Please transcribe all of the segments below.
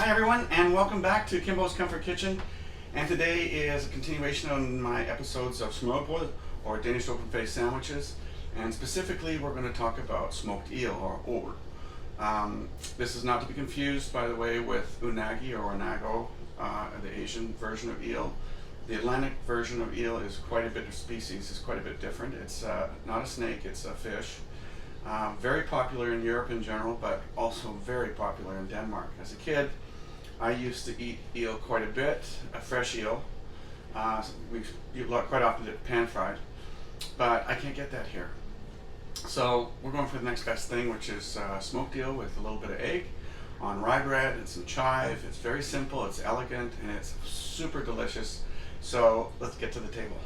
Hi everyone, and welcome back to Kimbo's Comfort Kitchen. And today is a continuation on my episodes of Smørrebrød, or Danish Open face sandwiches. And specifically, we're going to talk about smoked eel, or omelet. This is not to be confused, by the way, with unagi or anago, the Asian version of eel. The Atlantic version of eel is quite a bit of species, is quite a bit different. It's not a snake, it's a fish. Very popular in Europe in general, but also very popular in Denmark. As a kid, I used to eat eel quite a bit, a fresh eel. We quite often did pan fried, but I can't get that here. So we're going for the next best thing, which is smoked eel with a little bit of egg on rye bread and some chive. It's very simple, it's elegant, and it's super delicious. So let's get to the table.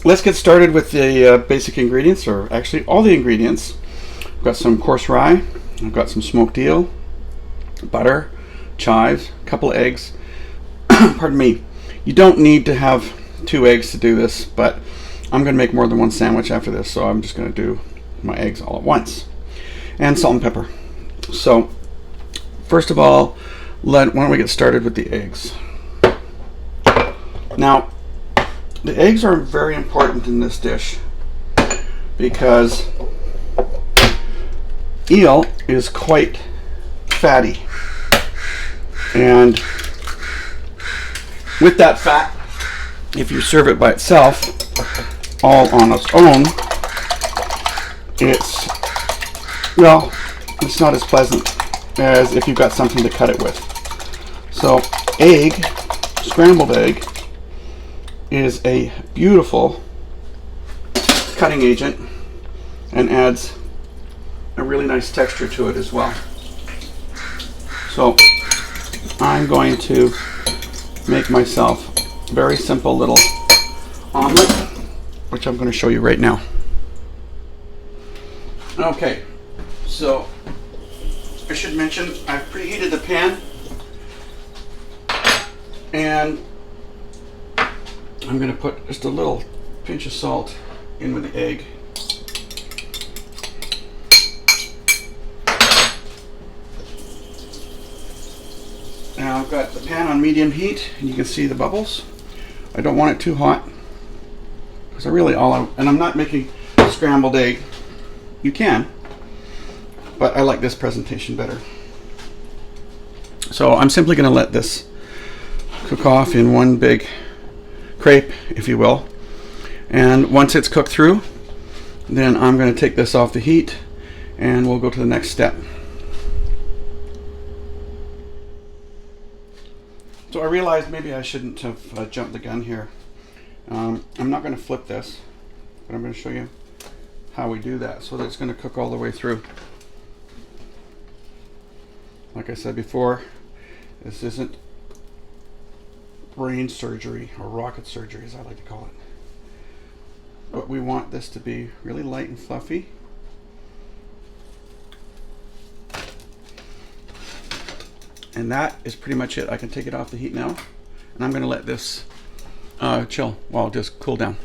Let's get started with the basic ingredients, or actually all the ingredients. I've got some coarse rye, I've got some smoked eel, butter, chives, a couple of eggs. Pardon me. You don't need to have 2 eggs to do this, but I'm going to make more than one sandwich after this, so I'm just going to do my eggs all at once. And salt and pepper. So, first of all, why don't we get started with the eggs. Now, the eggs are very important in this dish because eel is quite fatty, and with that fat, if you serve it by itself, all on its own, it's not as pleasant as if you've got something to cut it with. So scrambled egg, is a beautiful cutting agent and adds a really nice texture to it as well. So I'm going to make myself a very simple little omelet, which I'm going to show you right now. Okay, so I should mention I've preheated the pan, and I'm going to put just a little pinch of salt in with the egg. Now I've got the pan on medium heat, and you can see the bubbles. I don't want it too hot, because and I'm not making a scrambled egg. You can, but I like this presentation better. So I'm simply going to let this cook off in one big crepe, if you will, and once it's cooked through, then I'm going to take this off the heat and we'll go to the next step. So I realized maybe I shouldn't have jumped the gun here. I'm not going to flip this, but I'm going to show you how we do that so that it's going to cook all the way through. Like I said before, this isn't brain surgery, or rocket surgery as I like to call it. But we want this to be really light and fluffy. And that is pretty much it. I can take it off the heat now, and I'm going to let this chill, just cool down.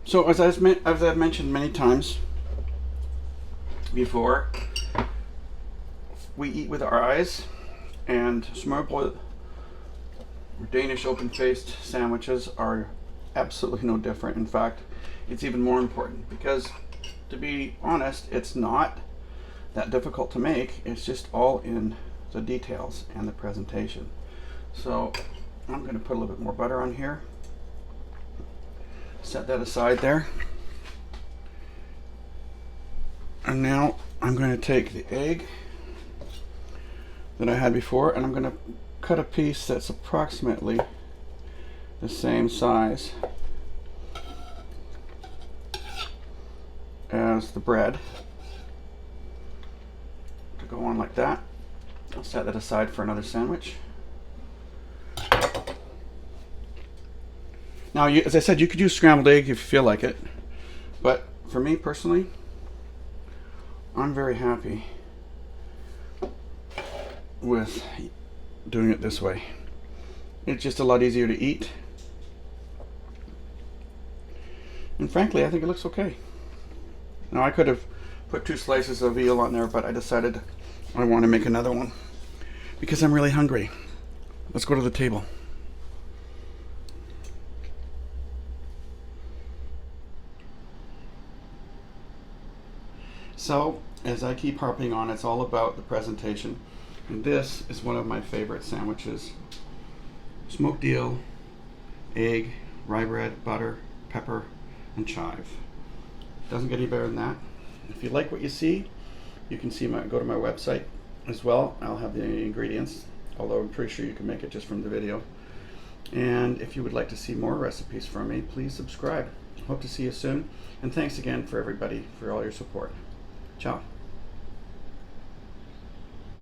So as I've mentioned many times before, we eat with our eyes, and Smørrebrød, or Danish open-faced sandwiches, are absolutely no different. In fact, it's even more important because, to be honest, it's not that difficult to make. It's just all in the details and the presentation. So I'm going to put a little bit more butter on here. Set that aside there. And now I'm going to take the egg that I had before, and I'm going to cut a piece that's approximately the same size as the bread to go on like that. I'll set that aside for another sandwich. Now, as I said, you could use scrambled egg if you feel like it, but for me personally, I'm very happy with doing it this way. It's just a lot easier to eat, And frankly, I think it looks okay. Now I could have put 2 slices of eel on there, but I decided I want to make another one because I'm really hungry. Let's go to the table. So, as I keep harping on, it's all about the presentation. And this is one of my favorite sandwiches. Smoked eel, egg, rye bread, butter, pepper, and chive. Doesn't get any better than that. If you like what you see, you can go to my website as well. I'll have the ingredients, although I'm pretty sure you can make it just from the video. And if you would like to see more recipes from me, please subscribe. Hope to see you soon. And thanks again for everybody for all your support. Ciao.